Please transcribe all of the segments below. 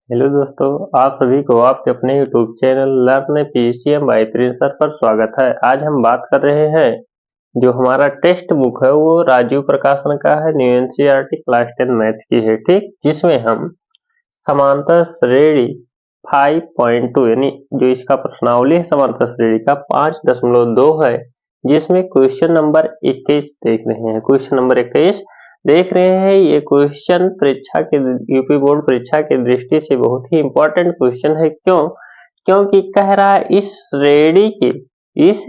Hello दोस्तों, आप सभी को आपके अपने YouTube channel learn PCM by Prince sir पर स्वागत है। आज हम बात कर रहे हैं जो हमारा टेक्स्ट बुक है वो राजीव प्रकाशन का है, न्यू एनसीईआरटी क्लास 10 मैथ की है, ठीक। जिसमें हम समांतर श्रेणी 5.2 यानी जो इसका प्रश्नावली है समांतर श्रेणी का 5.2 है, जिसमें क्वेश्चन नंबर 21 देख रहे हैं। क्वेश्चन नंबर 21 देख रहे हैं। ये क्वेश्चन परीक्षा के यूपी बोर्ड परीक्षा की दृष्टि से बहुत ही इंपॉर्टेंट क्वेश्चन है। क्योंकि कह रहा है इस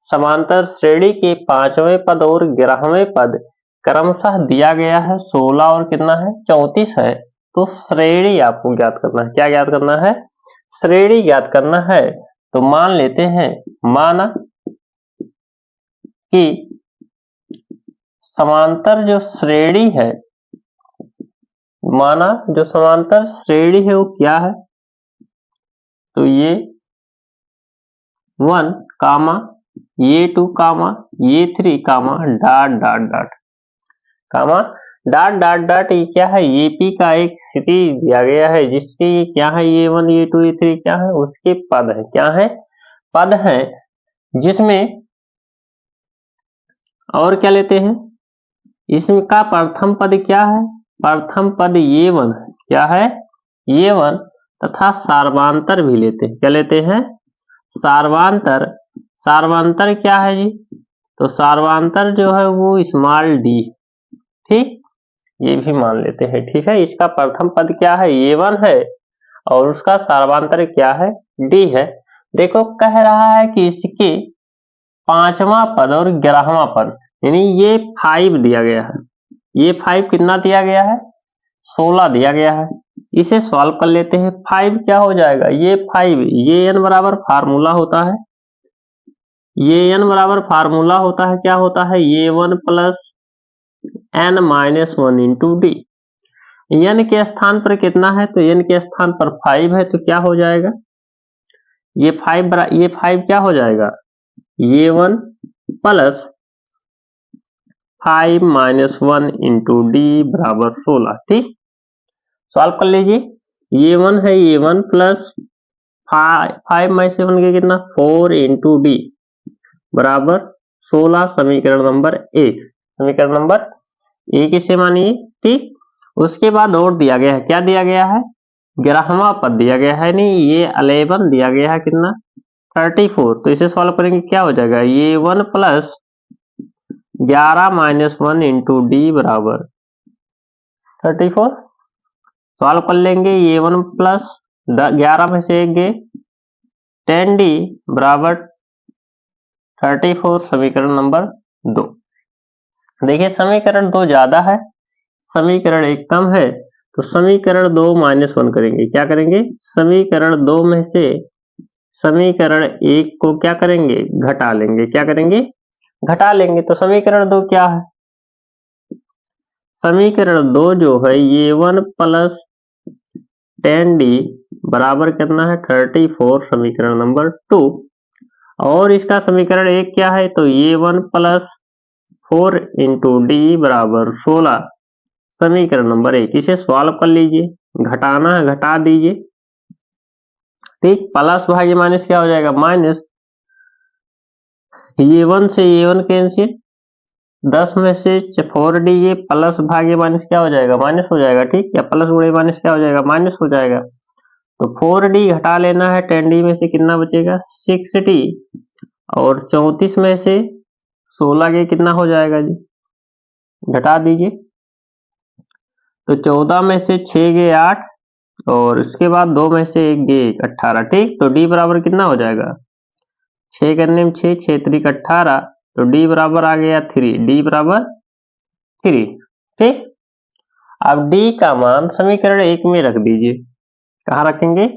समांतर श्रेणी के 5वें पद और 11वें पद क्रमशः दिया गया है 16 और कितना है 34 है। तो श्रेणी आपको ज्ञात करना है। क्या ज्ञात करना है? श्रेणी ज्ञात करना है। तो मान लेते हैं, माना कि समांतर जो श्रेणी है, माना जो समांतर श्रेणी है वो क्या है? तो ये 1 कामा ये 2 कामा ये 3 कामा डॉट डॉट डॉट कामा डॉट डॉट डॉट। ये क्या है? ये पी का एक सीरीज दिया गया है जिसके ये क्या है, ये 1 ये 2 ये 3 क्या है, उसके पद है। क्या है? पद है। जिसमें और क्या लेते हैं, इसका प्रथम पद क्या है? प्रथम पद ये 1 है। क्या है? ये 1 तथा सार्वांतर भी लेते हैं। क्या लेते हैं? सार्वांतर। सार्वांतर क्या है जी? तो सार्वांतर जो है वो स्मॉल डी, ठीक, ये भी मान लेते हैं। ठीक है, इसका प्रथम पद क्या है? ये 1 है और उसका सार्वांतर क्या है? डी है। देखो कह रहा है कि इसके 5वां पद और 11वां पद यानी ये 5 दिया गया है। ये 5 कितना दिया गया है? 16 दिया गया है। इसे सॉल्व कर लेते हैं। 5 क्या हो जाएगा? ये 5 ये n बराबर फार्मूला होता है। ये n बराबर फार्मूला होता है। क्या होता है? ये 1 plus n minus 1 into D. n के स्थान पर कितना है? तो n के स्थान पर 5 है। तो क्या हो जाएगा? ये 5 क्या हो जाएगा? ये 1 प्लस 5 माइनस 1 इंटू डी बराबर 16। ठीक, सॉल्व कर लीजिए। ये 1 है, ये 1 प्लस 5 माइनस 7 के कितना 4 इंटू डी बराबर 16। समीकरण नंबर 1, समीकरण नंबर 1 इसे मानिए। ठीक, उसके बाद और दिया गया है। क्या दिया गया है? 11वां पद दिया गया है। नहीं, ये 11 दिया गया है कितना 34। तो इसे सॉल्व करेंगे क्या हो जाएगा? ये 1 प्लस 11 माइनस 1 इंटू डी बराबर 34। सॉल्व कर लेंगे। ये 1 प्लस 11 में से 1 गए 10 डी बराबर 34। समीकरण नंबर 2। देखिए समीकरण 2 ज्यादा है, समीकरण 1 कम है। तो समीकरण 2 माइनस 1 करेंगे। क्या करेंगे? समीकरण 2 में से समीकरण 1 को क्या करेंगे? घटा लेंगे। क्या करेंगे? घटा लेंगे। तो समीकरण 2 क्या है? समीकरण 2 जो है ये 1 प्लस 10 डी बराबर कितना है 34। समीकरण नंबर 2। और इसका समीकरण 1 क्या है? तो ये 1 प्लस 4 इंटू डी बराबर 16। समीकरण नंबर 1। इसे सॉल्व कर लीजिए। घटाना है घटा दीजिए। ठीक, प्लस भागे माइनस क्या हो जाएगा? माइनस। ये 1 से ये 1 कैंसिल, 10 में से 4 डी, ये प्लस भागे माइनस क्या हो जाएगा? माइनस हो जाएगा। ठीक, या प्लस गुणे माइनस क्या हो जाएगा? माइनस हो जाएगा। तो 4 डी घटा लेना है। 10 डी में से कितना बचेगा? 6 डी। और 34 में से 16 के कितना हो जाएगा जी? घटा दीजिए। तो 14 में से 6 गए 8 और उसके बाद 2 में से 1 गए 18। ठीक, तो डी बराबर कितना हो जाएगा? 6 करने में 6, 6 3 18। तो डी बराबर आ गया 3। डी बराबर 3। ठीक, अब डी का मान समीकरण 1 में रख दीजिए। कहाँ रखेंगे?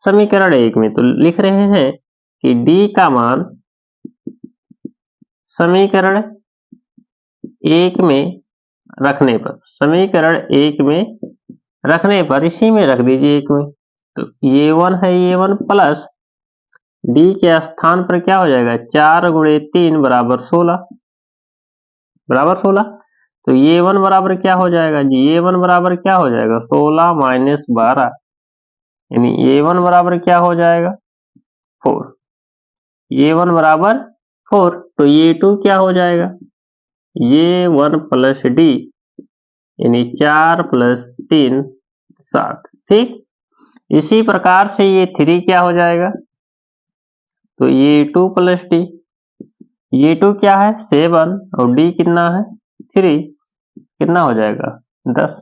समीकरण 1 में। तो लिख रहे हैं कि डी का मान समीकरण 1 में रखने पर, समीकरण 1 में रखने पर इसी में रख दीजिए 1 में। तो ये 1 है, ये 1 प्लस डी के स्थान पर क्या हो जाएगा? 4 गुणे 3 बराबर 16 बराबर 16। तो ये 1 बराबर क्या हो जाएगा जी? ये 1 बराबर क्या हो जाएगा? 16 माइनस 12 यानी A1 बराबर क्या हो जाएगा 4, A1 बराबर 4, तो A2 क्या हो जाएगा A1 प्लस डी यानी 4 प्लस 3 7। ठीक, इसी प्रकार से ये 3 क्या हो जाएगा, तो A2 प्लस डी, A2 क्या है 7 और डी कितना है 3, कितना हो जाएगा 10।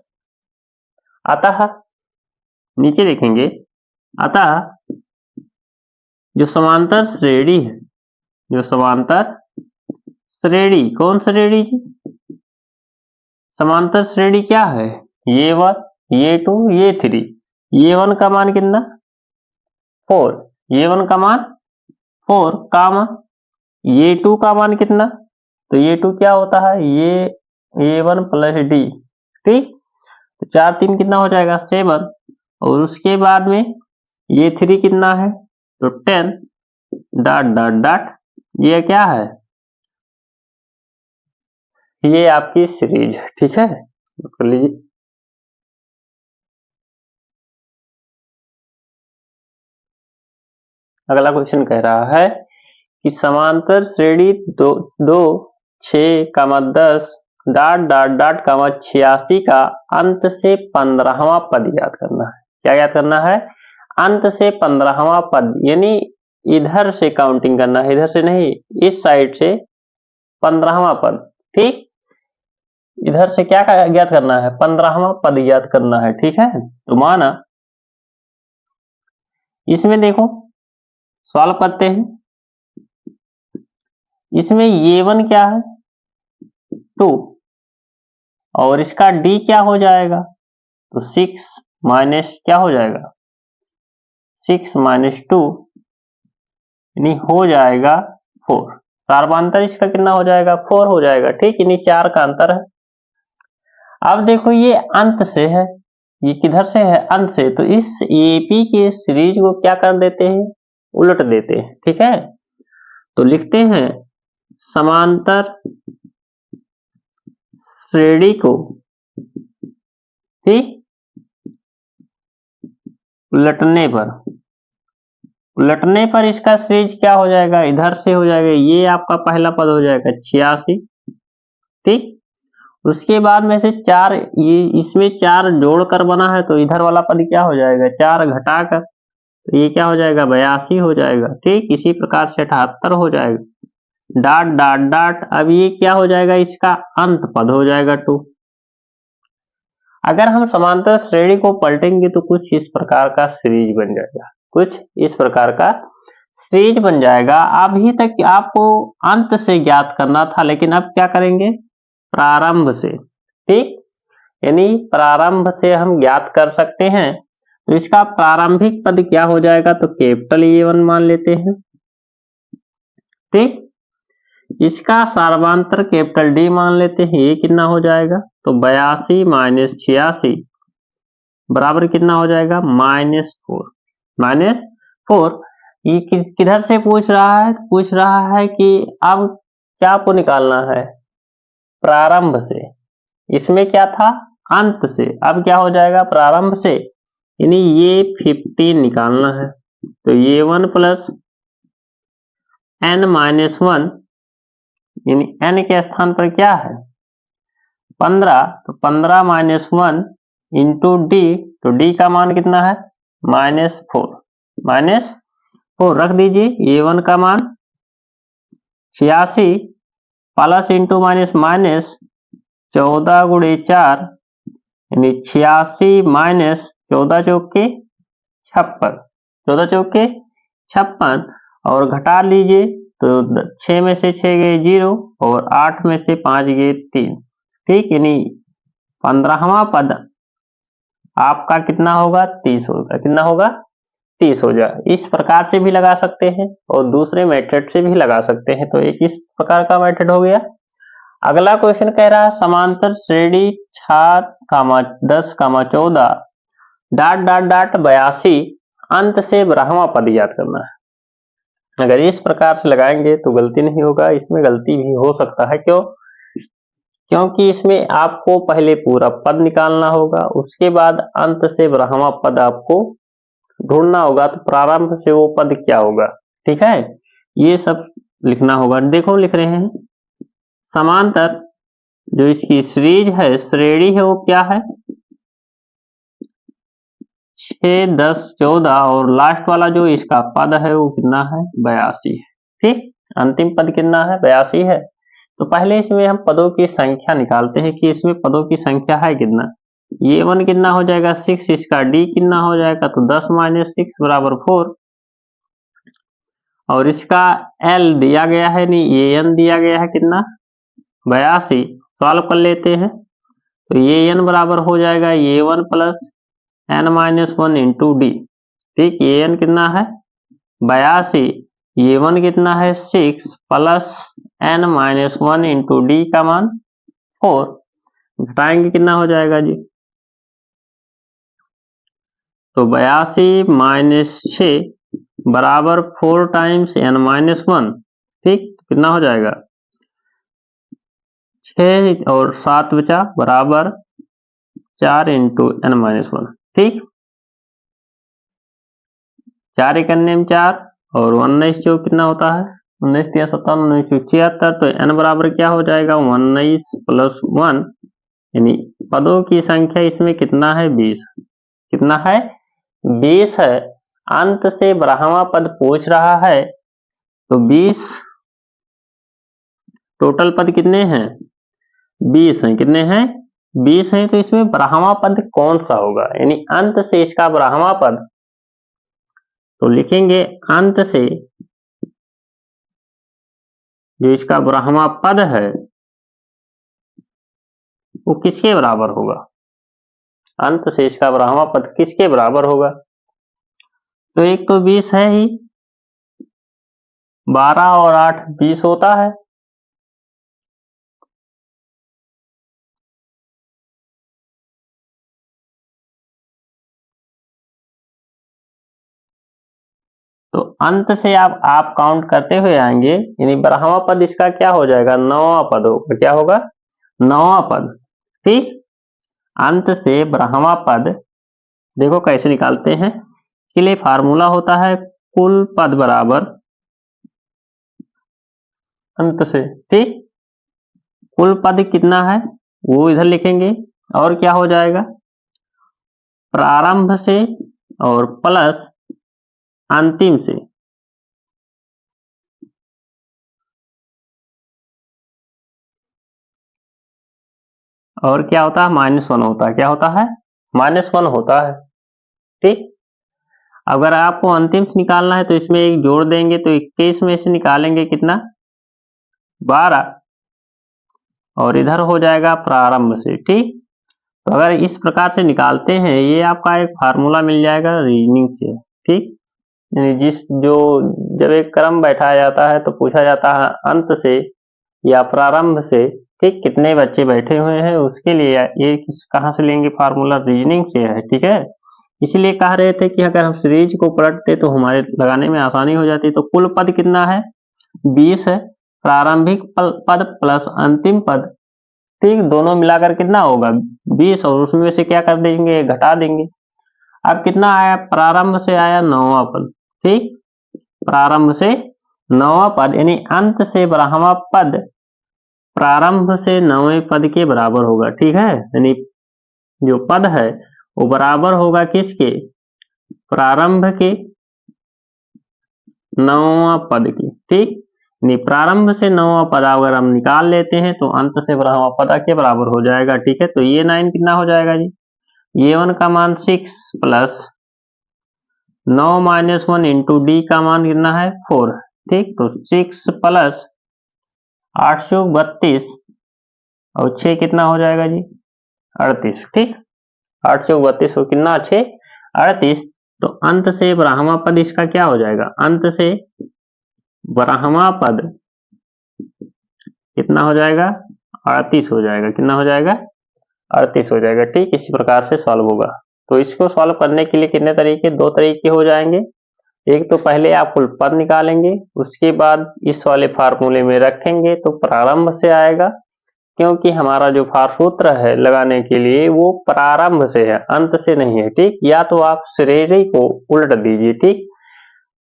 अतः नीचे देखेंगे, अतः जो समांतर श्रेणी है, जो समांतर श्रेणी, कौन श्रेणी जी, समांतर श्रेणी क्या है A1 A2 A3, A1 का मान कितना 4, A1 का मान 4 कामा A2 का मान कितना, तो A2 क्या होता है ये A1 प्लस डी। ठीक, तो 4 3 कितना हो जाएगा 7, और उसके बाद में A3 कितना है तो 10 डॉट डॉट डॉट, ये क्या है, ये आपकी सीरीज। ठीक है, कर लीजिए। अगला क्वेश्चन कह रहा है कि समांतर श्रेणी 2 6 10 डॉट डॉट डॉट 86 का अंत से 15वां पद याद करना है। क्या याद करना है, अंत से 15वां पद, यानी इधर से काउंटिंग करना है, इधर से नहीं, इस साइड से 15वां पद। ठीक, इधर से क्या ज्ञात करना है 15वां पद ज्ञात करना है। ठीक है, तो माना इसमें देखो सॉल्व करते हैं, इसमें A1 क्या है 2 और इसका D क्या हो जाएगा, तो 6 माइनस क्या हो जाएगा 6 माइनस 2 यानी हो जाएगा 4, कार्बांतर इसका कितना हो जाएगा 4 हो जाएगा। ठीक, यानी 4 का अंतर है। अब देखो ये अंत से है, ये किधर से है अंत से, तो इस AP के सीरीज को क्या कर देते हैं उलट देते हैं। ठीक है, तो लिखते हैं समांतर श्रेणी को, ठीक, उलटने पर इसका सीरीज क्या हो जाएगा, इधर से हो जाएगा, ये आपका पहला पद हो जाएगा 86। ठीक, उसके बाद में से 4, ये इसमें 4 जोड़कर बना है, तो इधर वाला पद क्या हो जाएगा 4 घटाकर, तो ये क्या हो जाएगा 82 हो जाएगा। ठीक, इसी प्रकार से 78 हो जाएगा, डॉट डॉट डॉट, अब ये क्या हो जाएगा इसका अंत पद हो जाएगा 2। अगर हम समांतर श्रेणी को पलटेंगे तो कुछ इस प्रकार का सीरीज बन जाएगा, कुछ इस प्रकार का सीरीज बन जाएगा। अभी तक आपको अंत से ज्ञात करना था, लेकिन अब क्या करेंगे प्रारंभ से। ठीक, यानी प्रारंभ से हम ज्ञात कर सकते हैं, तो इसका प्रारंभिक पद क्या हो जाएगा, तो कैपिटल A1 मान लेते हैं। ठीक, इसका सर्वांतर कैपिटल D मान लेते हैं, ये कितना हो जाएगा, तो 82 माइनस 86 बराबर कितना हो जाएगा -4। ये किधर से पूछ रहा है, पूछ रहा है कि अब क्या आपको निकालना है प्रारंभ से, इसमें क्या था अंत से, अब क्या हो जाएगा प्रारंभ से, यानी ये 15 निकालना है, तो ये 1 प्लस n माइनस 1, यानी n के स्थान पर क्या है 15, तो 15 माइनस 1 इंटू डी, तो डी का मान कितना है -4 रख दीजिए। A1 का मान 86 प्लस इंटू माइनस माइनस 14 गुणे 4 यानी 86 माइनस 14 चौक के 56, 14 चौक के 56 और घटा लीजिए, तो 6 में से 6 गए 0 और 8 में से 5 गए 3। ठीक, यानी 15वां पद आपका कितना होगा 30 होगा, कितना होगा 30 हो जाए। इस प्रकार से भी लगा सकते हैं और दूसरे मेथड से भी लगा सकते हैं, तो एक इस प्रकार का मेथड हो गया। अगला क्वेश्चन कह रहा है समांतर श्रेणी 7, 10, 14 डॉट डॉट डॉट 82 अंत से 12वां पद याद करना है। अगर इस प्रकार से लगाएंगे तो गलती नहीं होगा, इसमें गलती भी हो सकता है। क्यों, क्योंकि इसमें आपको पहले पूरा पद निकालना होगा, उसके बाद अंत से 12वां पद आपको ढूंढना होगा तो प्रारंभ से वो पद क्या होगा, ठीक है, ये सब लिखना होगा। देखो लिख रहे हैं समांतर जो इसकी सीरीज है, श्रेणी है, वो क्या है 6, 10, 14 और लास्ट वाला जो इसका पद है वो कितना है 82 है। ठीक, अंतिम पद कितना है 82 है। तो पहले इसमें हम पदों की संख्या निकालते हैं कि इसमें पदों की संख्या है कितना। ये 1 कितना हो जाएगा 6, इसका डी कितना हो जाएगा तो 10 माइनस 6 बराबर 4 और इसका एल दिया गया है नहीं, ये एन दिया गया है कितना 82। सॉल्व कर लेते हैं तो ये एन बराबर हो जाएगा ये 1 plus n minus 1 into d. ठीक, ये एन कितना है 82, ये 1 कितना है 6 plus n minus 1 into d का मान 4, घटाएंगे कितना हो जाएगा जी, तो 82 माइनस 6 बराबर 4 टाइम्स एन माइनस 1। ठीक, कितना हो जाएगा 6 और 7 बचा बराबर 4 इंटू एन माइनस 1। ठीक, 4 इकन्ने में 4 और 19 जो कितना होता है 19 3 57 19 76, तो एन बराबर क्या हो जाएगा 19 प्लस 1, यानी पदों की संख्या इसमें कितना है 20। कितना है 20 है। अंत से 12वां पद पूछ रहा है तो 20, टोटल पद कितने हैं 20 हैं। कितने हैं 20 हैं। तो इसमें 12वां पद कौन सा होगा, यानी अंत से इसका 12वां पद, तो लिखेंगे अंत से जो इसका 12वां पद है वो किसके बराबर होगा, अंत से इसका 12वां पद किसके बराबर होगा। तो एक तो 20 है ही, 12 और 8 20 होता है, तो अंत से आप काउंट करते हुए आएंगे, यानी 12वां पद इसका क्या हो जाएगा 9वां पद होगा। क्या होगा 9वां पद। ठीक, अंत से 12वां पद देखो कैसे निकालते हैं, इसके लिए फार्मूला होता है कुल पद बराबर अंत से। ठीक, कुल पद कितना है वो इधर लिखेंगे और क्या हो जाएगा प्रारंभ से और प्लस अंतिम से। और क्या होता है -1 होता है। क्या होता है -1 होता है। ठीक, अगर आपको अंतिम से निकालना है तो इसमें एक जोड़ देंगे तो 21 में से निकालेंगे कितना 12 और इधर हो जाएगा प्रारंभ से। ठीक, तो अगर इस प्रकार से निकालते हैं ये आपका एक फार्मूला मिल जाएगा रीजनिंग से। ठीक, जिस जो जब एक क्रम बैठाया जाता है तो पूछा जाता है अंत से या प्रारंभ से ठीक कितने बच्चे बैठे हुए हैं, उसके लिए ये कहाँ से लेंगे फार्मूला रीजनिंग से है। ठीक है, इसीलिए कह रहे थे कि अगर हम सीरीज को पलटते तो हमारे लगाने में आसानी हो जाती। तो कुल पद कितना है 20 है, प्रारंभिक पद प्लस अंतिम पद, ठीक, दोनों मिलाकर कितना होगा 20 और उसमें से क्या कर देंगे घटा देंगे। अब कितना आया प्रारंभ से आया 9वां पद। ठीक, प्रारंभ से 9वां पद यानी अंत से 12वां पद प्रारंभ से 9वें पद के बराबर होगा। ठीक है, यानी जो पद है वो बराबर होगा किसके प्रारंभ के 9वां पद के। ठीक, यानी प्रारंभ से 9वां पद अगर हम निकाल लेते हैं तो अंत से 12वां पद के बराबर हो जाएगा। ठीक है, तो ये 9 कितना हो जाएगा जी, ये 1 का मान 6 प्लस 9 माइनस 1 इंटू डी का मान कितना है 4। ठीक, तो 6 प्लस 832 और 6 कितना हो जाएगा जी 38। ठीक, 832 को कितना 6 38, तो अंत से 12वां पद इसका क्या हो जाएगा, अंत से 12वां पद कितना हो जाएगा 38 हो जाएगा। कितना हो जाएगा 38 हो जाएगा। ठीक, इसी प्रकार से सॉल्व होगा। तो इसको सॉल्व करने के लिए कितने तरीके, 2 तरीके हो जाएंगे। एक तो पहले आप कुल पद निकालेंगे, उसके बाद इस वाले फार्मूले में रखेंगे तो प्रारंभ से आएगा, क्योंकि हमारा जो फॉर सूत्र है लगाने के लिए वो प्रारंभ से है, अंत से नहीं है। ठीक, या तो आप श्रेणी को उल्ट दीजिए, ठीक,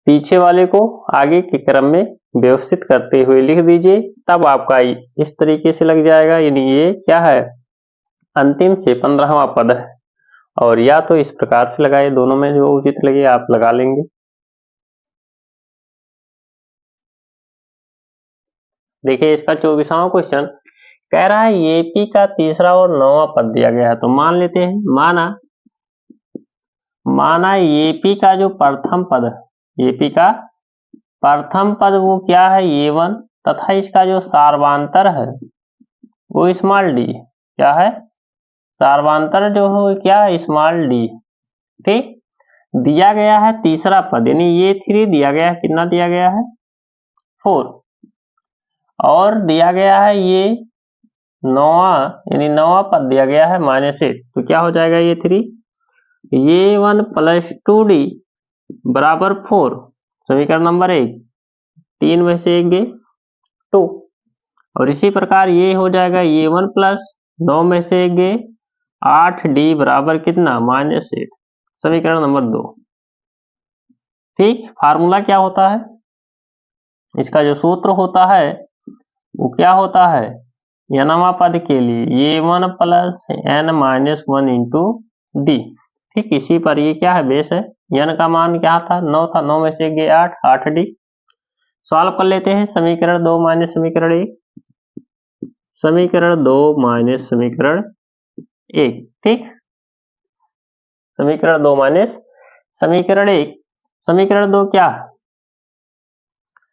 पीछे वाले को आगे के क्रम में व्यवस्थित करते हुए लिख दीजिए, तब आपका इस तरीके से लग जाएगा। यानी ये क्या है, अंतिम से 15वां पद है। और या तो इस प्रकार से लगाए, दोनों में जो उचित लगे आप लगा लेंगे। देखिए इसका 24वां क्वेश्चन कह रहा है एपी का तीसरा और 9वां पद दिया गया है। तो मान लेते हैं, माना एपी का जो प्रथम पद है, एपी का प्रथम पद वो क्या है, ए1, तथा इसका जो सार्वांतर है वो स्मॉल डी, क्या है, सार्वांतर जो है क्या है, स्मॉल डी। ठीक, दिया गया है तीसरा पद, यानी ये 3 दिया गया है, कितना दिया गया है, 4, और दिया गया है ये 9वां, यानी 9वां पद दिया गया है -8। तो क्या हो जाएगा ये 3, ये 1 + 2d बराबर 4, समीकरण नंबर 1, 3 में से 1 गए 2, और इसी प्रकार ये हो जाएगा ये 1 + 9 में से 1 गए 8d बराबर कितना, -8, समीकरण नंबर 2। ठीक, फार्मूला क्या होता है, इसका जो सूत्र होता है वो क्या होता है, nवां पद के लिए ये 1 + n-1 इंटू डी। ठीक, इसी पर ये क्या है, बेस है। n का मान क्या था, 9 था, 9 में से गए 8, 8d। सॉल्व कर लेते हैं, समीकरण 2 माइनस समीकरण 1, समीकरण 2 माइनस समीकरण 1। ठीक, समीकरण 2 माइनस समीकरण 1, समीकरण 2 क्या है,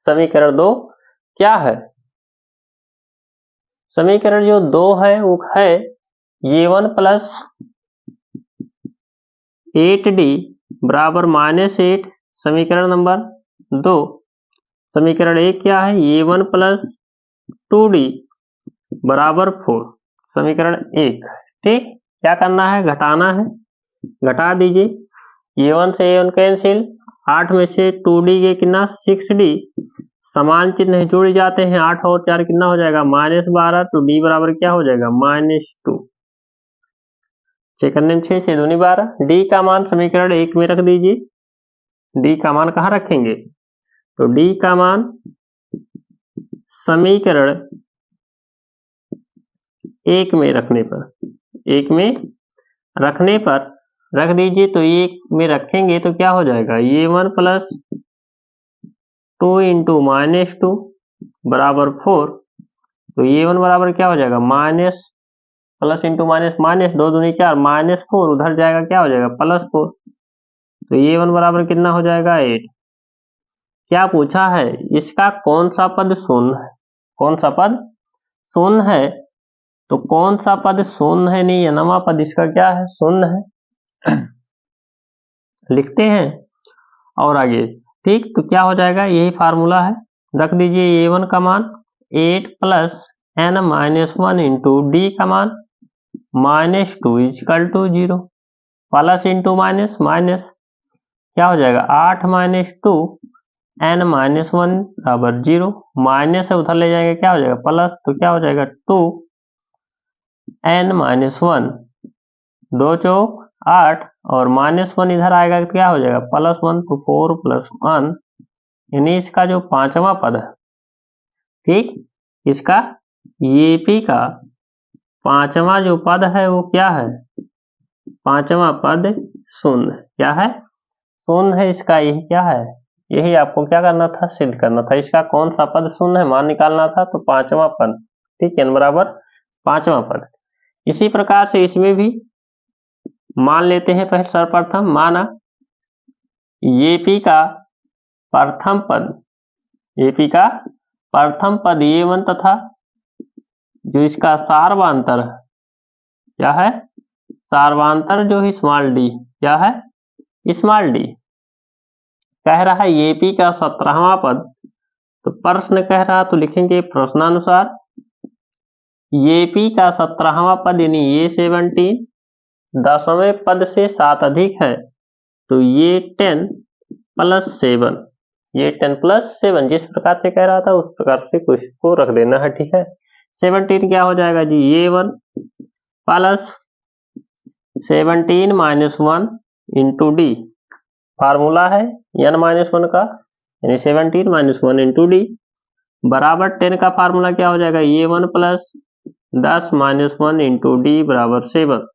समीकरण 2 क्या है, समीकरण जो 2 है वो है ये 1 + 8d बराबर -8, समीकरण नंबर 2। समीकरण 1 क्या है, ये 1 + 2d बराबर 4, समीकरण 1। ठीक, क्या करना है, घटाना है, घटा दीजिए, ये 1 से ये 1 कैंसिल, 8 में से 2d के कितना, 6d, समान चिन्ह जुड़ जाते हैं, 8 और 4 कितना हो जाएगा, -12, तो d बराबर क्या हो जाएगा, -2, 6 करने में 6, 6 दूनी 12, d का मान समीकरण 1 में रख दीजिए। d का मान कहाँ रखेंगे, तो d का मान समीकरण 1 में रखने पर, 1 में रखने पर रख दीजिए। तो 1 में रखेंगे तो क्या हो जाएगा, ये 1 + 2 इंटू -2 बराबर 4, तो ये 1 बराबर क्या हो जाएगा, minus plus into minus, minus 2 दूनी 4, -4 उधर जाएगा, क्या हो जाएगा, +4, तो ये 1 बराबर कितना हो जाएगा, 8। क्या पूछा है, इसका कौन सा पद शून्य है, कौन सा पद शून्य है, तो कौन सा पद शून्य है, नहीं nवां पद इसका क्या है, शून्य है। लिखते हैं और आगे। ठीक, तो क्या हो जाएगा, यही फार्मूला है, रख दीजिए a1 का मान 8 + n-1 इंटू डी का मान -2 = 0, प्लस इंटू माइनस, माइनस क्या हो जाएगा, 8 - 2 n-1 बराबर 0, माइनस है उधर ले जाएंगे, क्या हो जाएगा, प्लस, तो क्या हो जाएगा 2 n-1, 2 चौक 8, और -1 इधर आएगा तो क्या हो जाएगा, +1, तो 4 + 1, यानी इसका जो 5वां पद है, ठीक, इसका एपी का 5वां जो पद है वो क्या है, 5वां पद शून्य, क्या है, शून्य है, इसका यही क्या है, यही आपको क्या करना था, सिद्ध करना था, इसका कौन सा पद शून्य है, मान निकालना था, तो 5वां पद। ठीक, n बराबर 5वां पद। इसी प्रकार से इसमें भी मान लेते हैं, पहले सर्वप्रथम माना एपी का प्रथम पद, एपी का प्रथम पद a1 तथा जो इसका सार्वांतर है, क्या है, सार्वांतर जो है स्मॉल डी, क्या है, स्मॉल डी। कह रहा है एपी का 17वां पद, तो प्रश्न कह रहा तो लिखेंगे प्रश्नानुसार एपी का 17वां पद, यानी ये 17 10वें पद से 7 अधिक है, तो ये 10 + 7, ये 10 + 7 जिस प्रकार से कह रहा था उस प्रकार से कुछ को रख देना है। ठीक है, 17 क्या हो जाएगा जी, A1 plus 17 minus 1 into D, formula है n-1 का, यानी 17 माइनस 1 इंटू डी बराबर 10 का फार्मूला क्या हो जाएगा, A1 plus 10 minus 1 into D बराबर 7।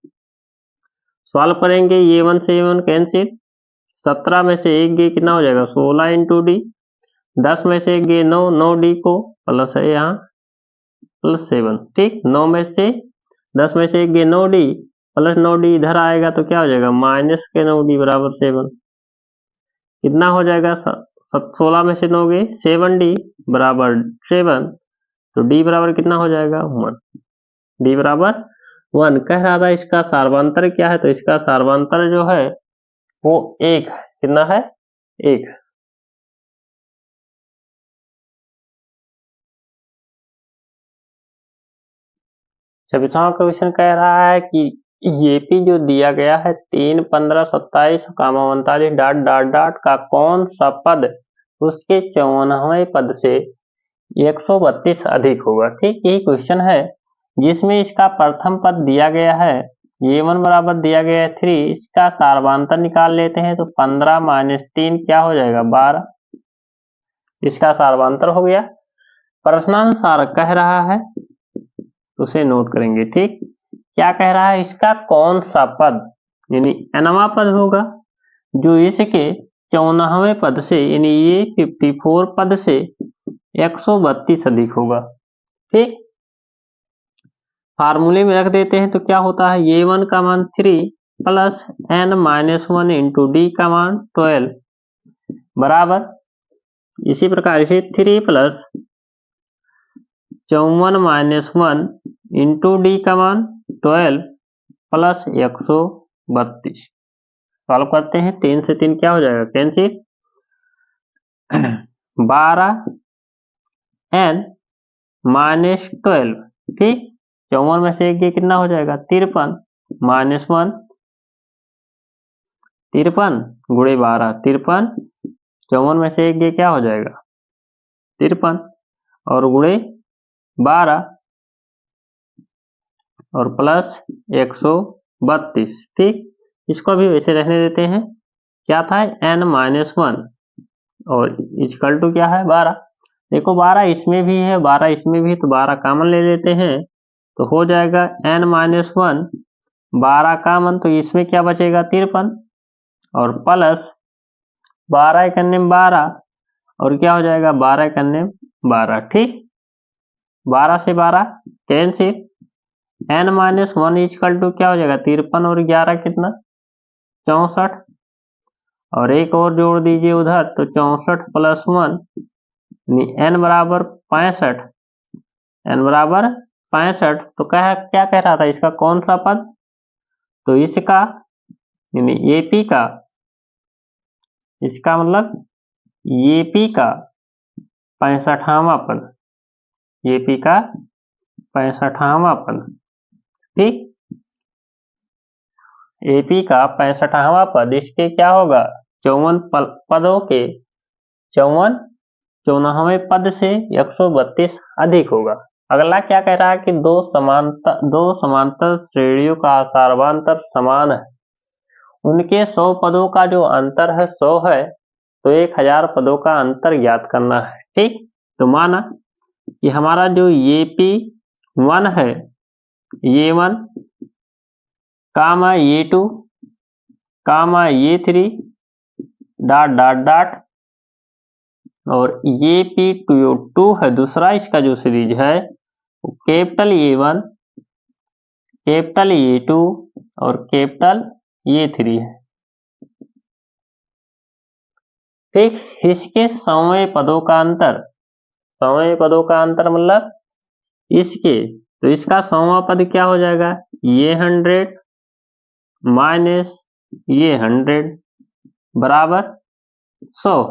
सॉल्व करेंगे, A1 से A1 कैंसिल, 17 में से एक गए कितना हो जाएगा 16 इंटू डी, 10 में से एक गए 9, 9 डी को प्लस है यहाँ प्लस 7, ठीक। 9 में से 10 में से एक गए 9 डी प्लस 9 डी इधर आएगा तो क्या हो जाएगा माइनस के 9 डी बराबर 7। कितना हो जाएगा 16 में से 9 गए 7 डी बराबर 7, तो डी बराबर कितना हो जाएगा 1, डी बराबर 1। कह रहा था इसका सार्वंतर क्या है, तो इसका सार्वंतर जो है वो 1 है, कितना है 1। छब्बीसवां क्वेश्चन कह रहा है कि एपी जो दिया गया है 3, 15, 27, 39 डॉट डॉट डॉट का कौन सा पद उसके 54वें पद से 132 अधिक होगा, ठीक। यही क्वेश्चन है जिसमें इसका प्रथम पद दिया गया है A1 बराबर दिया गया है 3, इसका सार्वंतर निकाल लेते हैं तो 15 माइनस 3 क्या हो जाएगा 12, इसका सार्वंतर हो गया। प्रश्नानुसार कह रहा है, उसे नोट करेंगे, ठीक। क्या कह रहा है, इसका कौन सा पद यानी nवां पद होगा जो इसके 54वें पद से यानी ये 54 पद से 132 अधिक होगा, ठीक। फार्मूले में रख देते हैं तो क्या होता है, A1 का मान 3 प्लस n-1 इंटू डी का मान 12 बराबर, इसी प्रकार से 3 प्लस 54 माइनस 1 इंटू डी का मान 12 प्लस 132। सॉल्व करते हैं, 3 से 3 क्या हो जाएगा कैंसिल, 12 n माइनस 12, ठीक। 54 में से एक ये कितना हो जाएगा 53 माइनस 1, 53 गुणे 12, 53, 54 में से एक ये क्या हो जाएगा 53 और गुणे 12 और प्लस 132, ठीक। इसको भी वैसे रहने देते हैं, क्या था n-1 और इक्वल टू क्या है 12, देखो 12 इसमें भी है 12 इसमें भी, तो 12 कॉमन ले लेते हैं तो हो जाएगा n-1 12 कॉमन, तो इसमें क्या बचेगा 53 और प्लस 12 एक अन्य 12 और क्या हो जाएगा 12 एक अन्य 12, ठीक। 12 से 12 कैंसिल, n-1 इक्वल टू क्या हो जाएगा 53 और 11 कितना 64 और एक और जोड़ दीजिए उधर तो 64 प्लस 1 n बराबर 65, n बराबर 65। तो क्या कह रहा था इसका कौन सा पद, तो इसका यानी एपी का, इसका मतलब एपी का 65वां पद, एपी का 65वां पद, ठीक। एपी का 65वां पद इसके क्या होगा 54 पदों के 54वें पद से 132 अधिक होगा। अगला क्या कह रहा है कि दो समांतर श्रेणियों का सार्वंतर समान है, उनके 100 पदों का जो अंतर है 100 है, तो 1000 पदों का अंतर ज्ञात करना है, ठीक। तो माना कि हमारा जो AP1 है A1 कामा A2 कामा A3 डॉट डॉट डॉट और AP2 है दूसरा, इसका जो सीरीज है वो कैपिटल A1 कैपिटल A2 और कैपिटल A3 है, ठीक। इसके 100वें पदों का अंतर, 100वें पदों का अंतर मतलब इसके, तो इसका 100वां पद क्या हो जाएगा ये 100 माइनस ये 100 बराबर 100।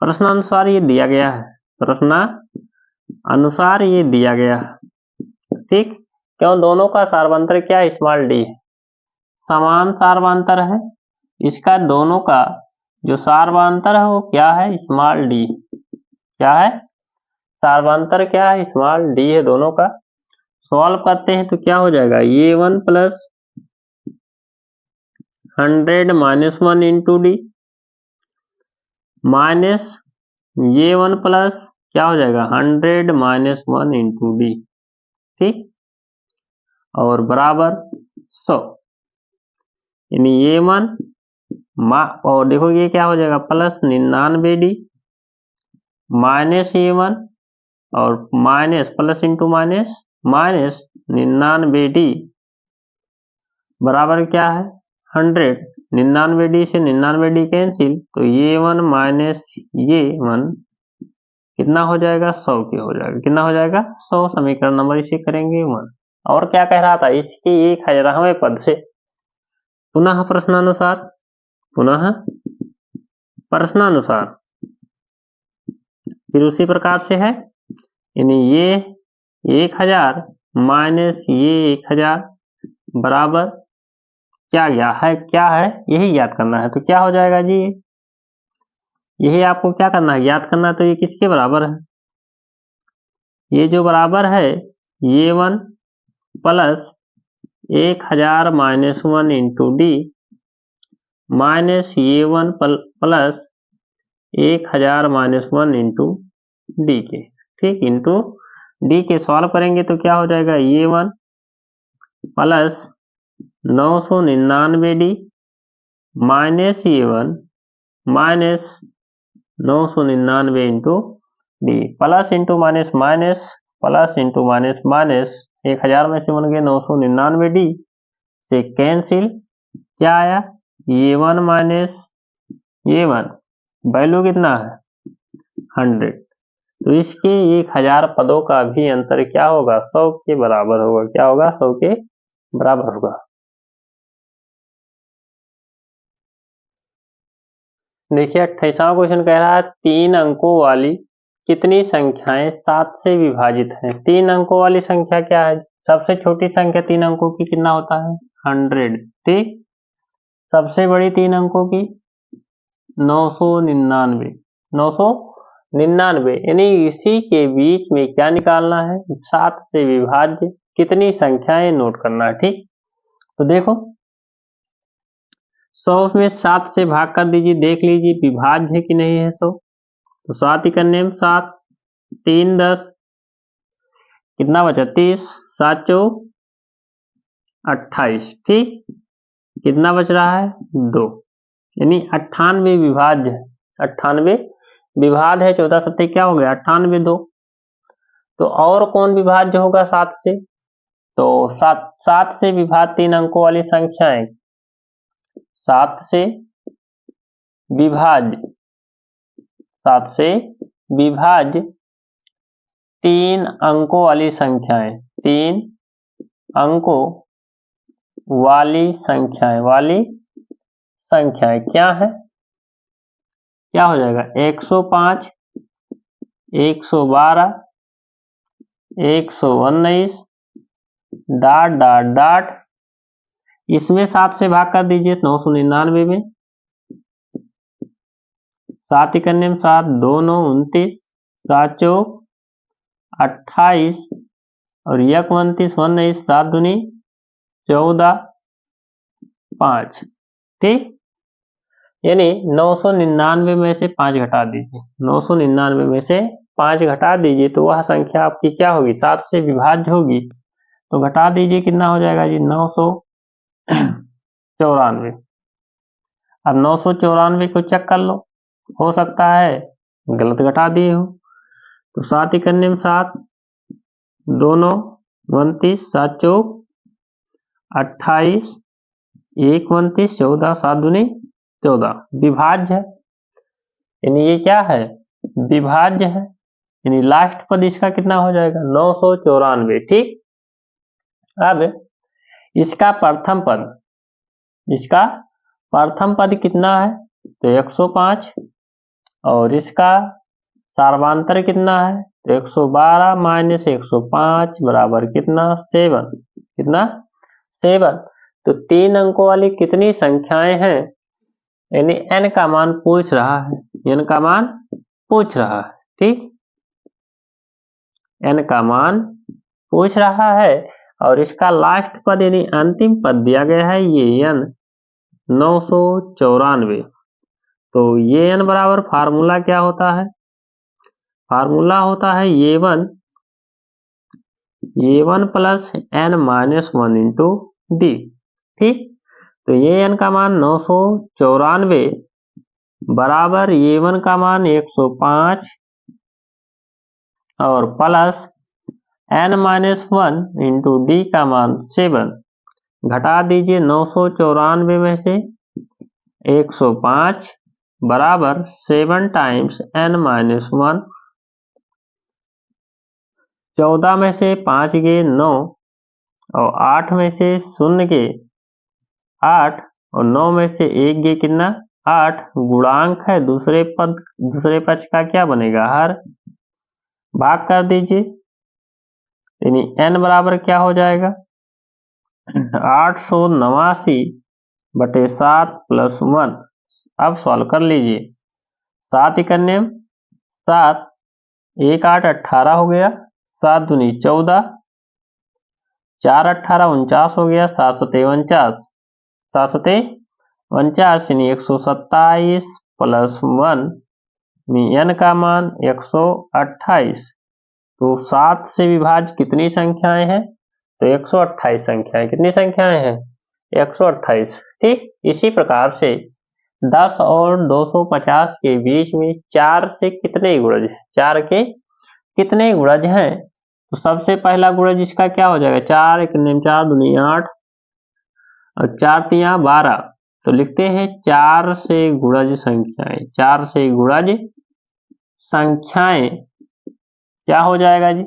प्रश्नानुसार ये दिया गया है, प्रश्न अनुसार ये दिया गया है, ठीक। क्यों, दोनों का सार्वंतर क्या है स्मॉल डी है, समान सार्वंतर है, इसका दोनों का जो सार्वंतर है वो क्या है स्मॉल डी, क्या है सार्वंतर क्या है, स्मॉल डी है दोनों का। सॉल्व करते हैं तो क्या हो जाएगा, A1 plus 100 minus 1 into D minus A1 plus क्या हो जाएगा 100 माइनस 1 इंटू डी, ठीक, और बराबर 100, यानी A1 और देखो ये क्या हो जाएगा प्लस 99 डी माइनस A1 और minus plus into minus minus 99 D बराबर क्या है 100, 99 डी से 99 डी कैंसिल, तो A1 माइनस A1 कितना हो जाएगा 100 के हो जाएगा, कितना हो जाएगा 100, समीकरण नंबर इसे करेंगे 1। और क्या कह रहा था, इसके 1000वें पद से पुनः प्रश्नानुसार फिर उसी प्रकार से है, यानी ये 1000 माइनस ये 1000 बराबर क्या गया है, क्या है यही याद करना है। तो क्या हो जाएगा जी, यही आपको क्या करना है, याद करना है। तो ये किसके बराबर है, ये जो बराबर है A1 plus 1000 minus 1 into D minus A1 plus 1000 minus 1 into D के, ठीक, इंटू डी के सॉल्व करेंगे तो क्या हो जाएगा A1 plus 999 D minus A1 minus 999 into D, plus into minus minus plus into minus minus 1000 में से बन गए 999 डी से कैंसिल, क्या आया A1 माइनस A1 वैल्यू कितना है 100, तो इसके 1000 पदों का भी अंतर क्या होगा 100 के बराबर होगा, क्या होगा 100 के बराबर होगा। देखिए 28वां क्वेश्चन कह रहा है 3 अंकों वाली कितनी संख्याएं 7 से विभाजित हैं। 3 अंकों वाली संख्या क्या है, सबसे छोटी संख्या 3 अंकों की कितना होता है 100, ठीक, सबसे बड़ी 3 अंकों की 999, यानी इसी के बीच में क्या निकालना है 7 से विभाज्य कितनी संख्याएं नोट करना है, ठीक। तो देखो 100 में 7 से भाग कर दीजिए, देख लीजिए विभाज्य है कि नहीं है 100, तो 7 ही करने में 7 3 10 कितना बचा 30, 7 चौक 28, ठीक, कितना बच रहा है 2, यानी 98 विभाज्य है, 98 विभाज्य है, 14 सत्ते क्या हो गया 98 2। तो और कौन विभाज्य होगा 7 से, तो 7 से विभाज्य 3 अंकों वाली संख्याएं, 7 से विभाज्य 3 अंकों वाली संख्याएं, 3 अंकों वाली संख्याएं क्या है, क्या हो जाएगा 105 112 119 डॉट डॉट डॉट, इसमें 7 से भाग कर दीजिए 999 में, 7 ही करने में 7 2 9 29, 7 चौक 28 और 1 29 19, 7 दूनी 14 5, ठीक, यानी 999 में से 5 घटा दीजिए, 999 में से 5 घटा दीजिए तो वह संख्या आपकी क्या होगी 7 से विभाज्य होगी। तो घटा दीजिए कितना हो जाएगा जी 994। अब 994 को चेक कर लो, हो सकता है गलत घटा दिए हो, तो 7 ही करने में 7 2 9 29, 7 चौक 28 1 29 14, 7 दूनी 14, विभाज्य है, यानी ये क्या है विभाज्य है, यानी लास्ट पद इसका कितना हो जाएगा 994, ठीक। अब इसका प्रथम पद कितना है तो 105 और इसका सार्वांतर कितना है तो 112 माइनस 105 बराबर कितना 7, कितना 7। तो 3 अंकों वाली कितनी संख्याएं हैं, यानी n का मान पूछ रहा है, n का मान पूछ रहा है, ठीक। n का मान पूछ रहा है और इसका लास्ट पद यानी अंतिम पद दिया गया है ये n 994। तो ये n बराबर फार्मूला क्या होता है? फार्मूला होता है a1 plus n minus 1 into d. ठीक, तो ये n का मान 994 बराबर a1 का मान 105 और plus n minus 1 into d का मान 7। घटा दीजिए 994 में से 105 बराबर 7 टाइम्स n माइनस 1। 14 में से 5 गए 9 और 8 में से 0 गए 8 और 9 में से 1 गए कितना 8। गुणांक है दूसरे पक्ष का क्या बनेगा हर। भाग कर दीजिए यानी n बराबर क्या हो जाएगा 889 बटे 7 प्लस 1। अब सॉल्व कर लीजिए 7 इकन्ने 7 1 8 18 हो गया 7 दूनी 14 4 18 49 हो गया 7 सते 49 7 सते 49 यानी 127 प्लस 1 n का मान 128। तो 7 से विभाज्य कितनी संख्याएं हैं तो 128 संख्याएं। कितनी संख्याएं हैं 128। ठीक, इसी प्रकार से 10 और 250 के बीच में 4 से कितने गुणज हैं 4 के कितने गुणज हैं। तो सबसे पहला गुणज इसका क्या हो जाएगा 4 इकन्ने 4 दूनी 8 और 4 तिया 12। तो लिखते हैं 4 से गुणज संख्याएं। 4 से गुणज संख्याएं क्या हो जाएगा जी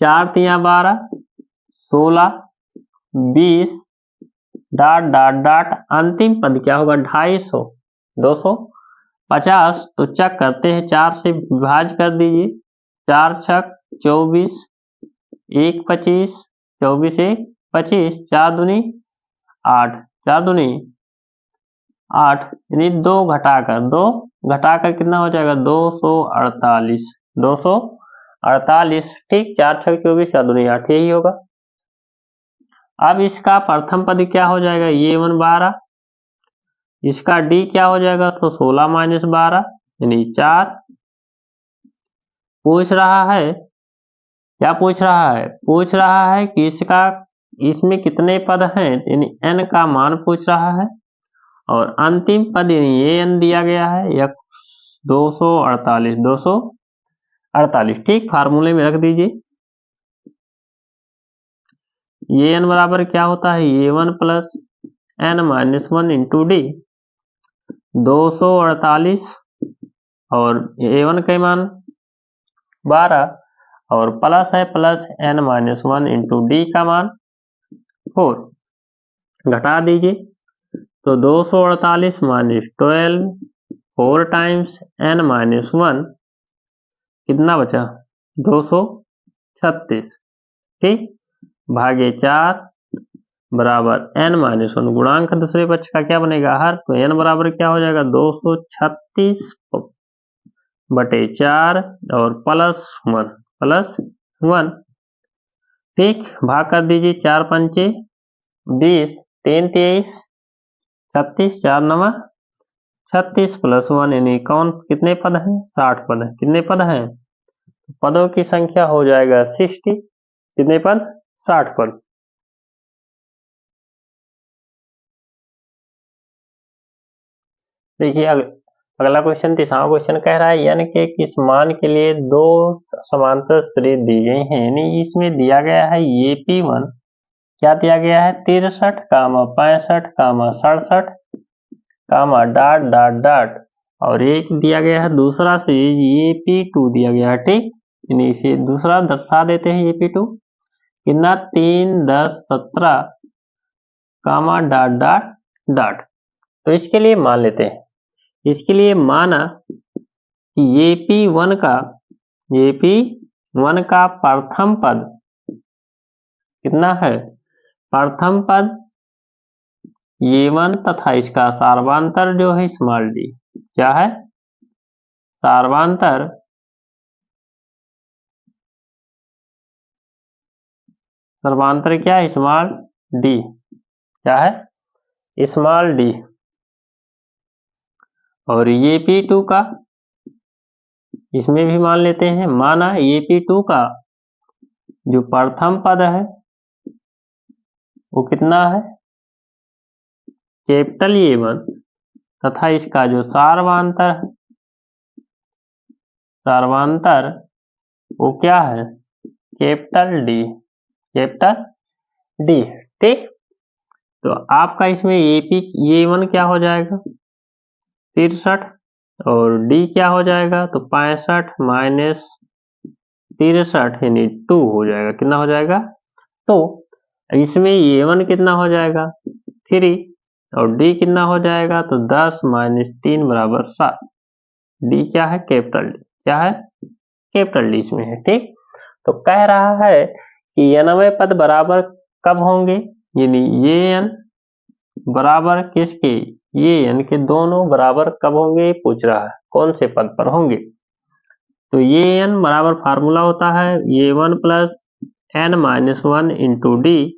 4 तिया 12 16 20 डाट डाट डाट अंतिम पद क्या होगा 250 250। तो चेक करते हैं 4 से विभाज्य कर दीजिए 4 छक 24 1 25 24 1 25 4 दूनी 8 4 दूनी 8 यानी 2 घटाकर कितना हो जाएगा 248 248। ठीक, 4 छक 24 4 दूनी 8 यही होगा। अब इसका प्रथम पद क्या हो जाएगा ये 1 12 इसका डी क्या हो जाएगा तो 16 माइनस 12 यानी 4। पूछ रहा है क्या पूछ रहा है कि इसमें कितने पद हैं यानी n का मान पूछ रहा है और अंतिम पद यानी ये n दिया गया है 248। ठीक, फार्मूले में रख दीजिए ये n बराबर क्या होता है a1 plus n minus 1 into D 248 और a1 का मान 12 और प्लस है plus n minus 1 into d का मान 4। घटा दीजिए तो 248 माइनस 12 4 टाइम्स n माइनस 1 कितना बचा 236। ठीक, भागे 4 बराबर n माइनस 1 गुणांक दूसरे पक्ष का क्या बनेगा हर। तो n बराबर क्या हो जाएगा 236 बटे 4 और प्लस 1। ठीक, भाग कर दीजिए 4 पंचे 20 3 23 36 4 9 36 प्लस 1 यानी कौन कितने पद हैं 60 पद हैं। कितने पद हैं पदों की संख्या हो जाएगा 60। कितने पद 60 पद। देखिए अगला क्वेश्चन 3वां क्वेश्चन कह रहा है n के किस मान के लिए 2 समांतर श्रेणी दी गई हैं यानी इसमें दिया गया है ये P1 क्या दिया गया है 63 65 67 डाट डाट डाट और एक दिया गया है दूसरा से ये P2 दिया गया है। ठीक, यानी इसे दूसरा दर्शा देते हैं ये P2 कितना 3 10 17 डाट डाट डाट। तो इसके लिए मान लेते हैं इसके लिए माना कि ये P1 का प्रथम पद कितना है प्रथम पद ये1 तथा इसका सार्वांतर जो है स्मॉल d क्या है सार्वांतर सर्वांतर क्या है, स्मॉल डी, क्या है स्मॉल डी। और ये P2 का, इसमें भी मान लेते हैं, माना ये P2 का जो प्रथम पद है वो कितना है, कैपिटल A1, तथा इसका जो सार्वधातुक वो क्या है, कैपिटल डी, कैपिटल डी। ठीक, तो आपका इसमें A1 क्या हो जाएगा 63, और डी क्या हो जाएगा, तो 65 माइनस 63 यानी 2 हो जाएगा, कितना हो जाएगा 2। इसमें A1 कितना हो जाएगा 3, और डी कितना हो जाएगा, तो 10 माइनस 3 बराबर 7। डी क्या है, कैपिटल डी, क्या है कैपिटल डी इसमें है। ठीक, तो कह रहा है कि nवें पद बराबर कब होंगे, यानी ये n बराबर किसके, ये n के दोनों बराबर कब होंगे पूछ रहा है, कौन से पद पर होंगे। तो ये n बराबर फार्मूला होता है A1 plus n minus 1 into D,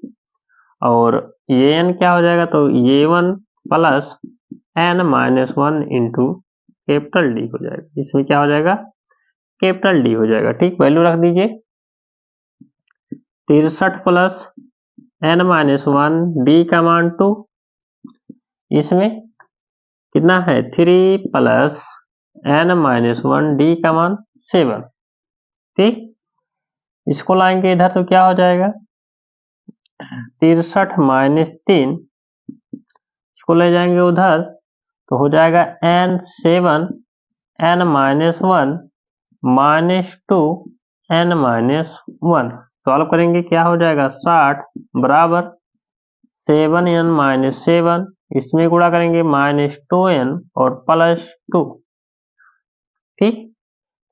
और ये n क्या हो जाएगा, तो A1 plus n minus 1 into capital D हो जाएगा, इसमें क्या हो जाएगा कैपिटल डी हो जाएगा। ठीक, वैल्यू रख दीजिए 63 प्लस n माइनस 1, डी का मान 2, इसमें कितना है 3 प्लस n माइनस 1, डी का मान 7। ठीक, इसको लाएंगे इधर तो क्या हो जाएगा 63 माइनस 3, इसको ले जाएंगे उधर तो हो जाएगा n7 n minus 1 minus 2 n minus 1। Solve करेंगे क्या हो जाएगा 60 बराबर 7n माइनस 7, इसमें गुणा करेंगे माइनस 2n और प्लस 2। ठीक,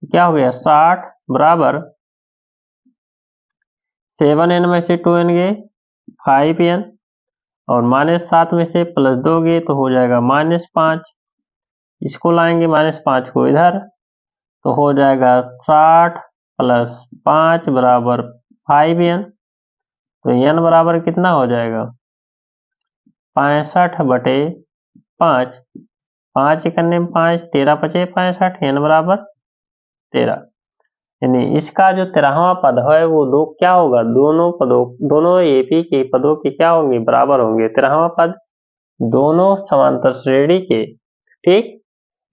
क्या हो गया 60 बराबर 7n में से 2n गए 5n, और माइनस 7 में से प्लस 2 गए तो हो जाएगा माइनस 5, इसको लाएंगे माइनस 5 को इधर तो हो जाएगा 60 प्लस 5 बराबर 5n, तो n बराबर कितना हो जाएगा 65/5, 5 करने में 5, 13 बचे 65, n बराबर 13। यानी इसका जो 13वां पद है वो दो क्या होगा, दोनों AP के पदों के क्या होंगे, बराबर होंगे। 13वां पद दोनों समांतर श्रेणी के, ठीक,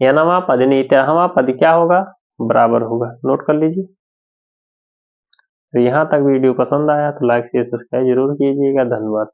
nवां पद नहीं 13वां पद क्या होगा, बराबर होगा। नोट कर लीजिए। तो यहाँ तक वीडियो पसंद आया तो लाइक शेयर सब्सक्राइब जरूर कीजिएगा। धन्यवाद।